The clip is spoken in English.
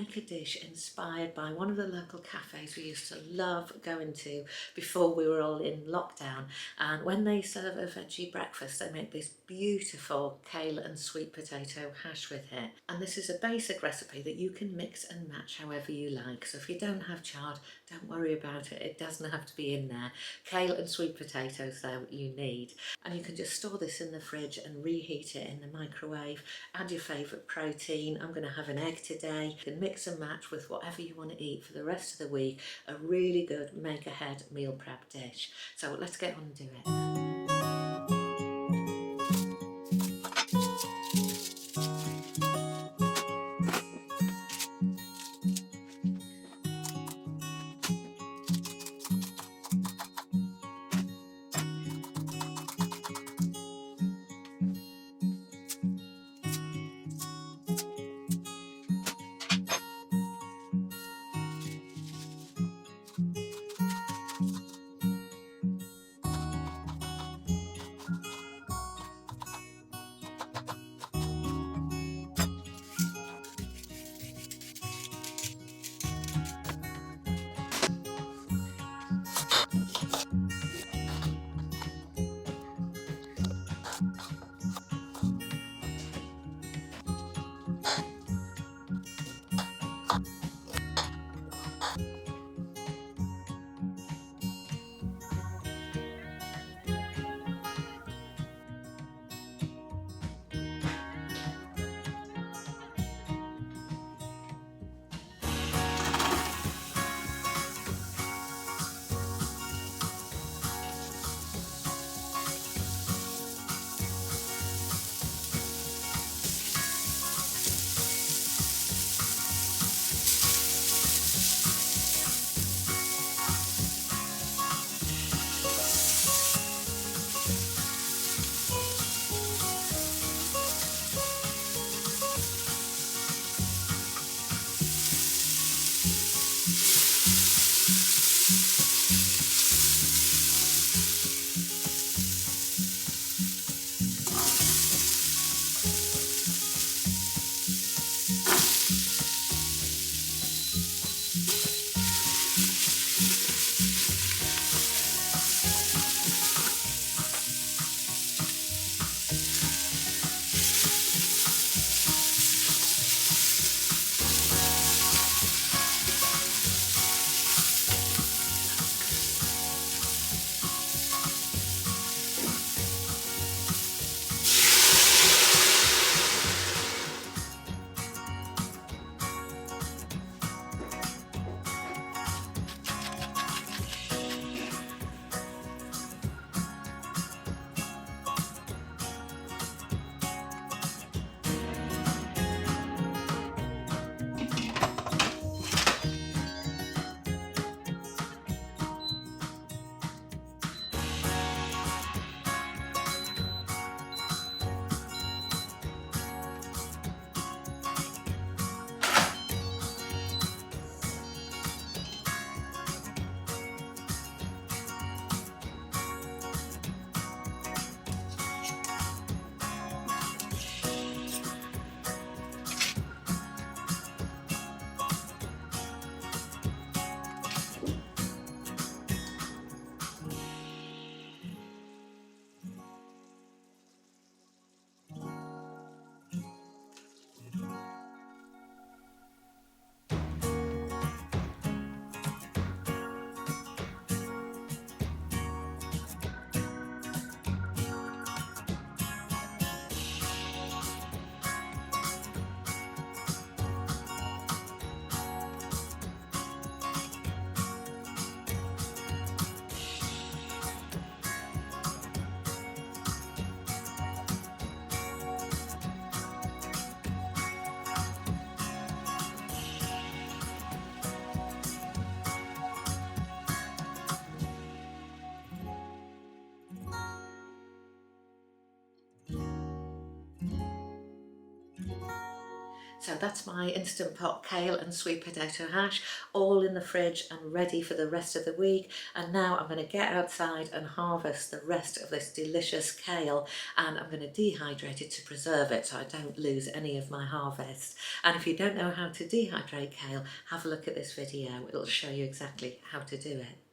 make a dish inspired by one of the local cafes we used to love going to before we were all in lockdown. And when they serve a veggie breakfast, they make this beautiful kale and sweet potato hash with it. And this is a basic recipe that you can mix and match however you like. So if you don't have chard, don't worry about it. It doesn't have to be in there. Kale and sweet potatoes though you need. And you can just store this in the fridge and reheat it in the microwave. Add your favourite protein. I'm going to have an egg today. You can mix and match with whatever you want to eat for the rest of the week. A really good make ahead meal prep dish. So let's get on and do it. So that's my Instant Pot kale and sweet potato hash, all in the fridge and ready for the rest of the week. And now I'm going to get outside and harvest the rest of this delicious kale, and I'm going to dehydrate it to preserve it so I don't lose any of my harvest. And if you don't know how to dehydrate kale, have a look at this video. It'll show you exactly how to do it.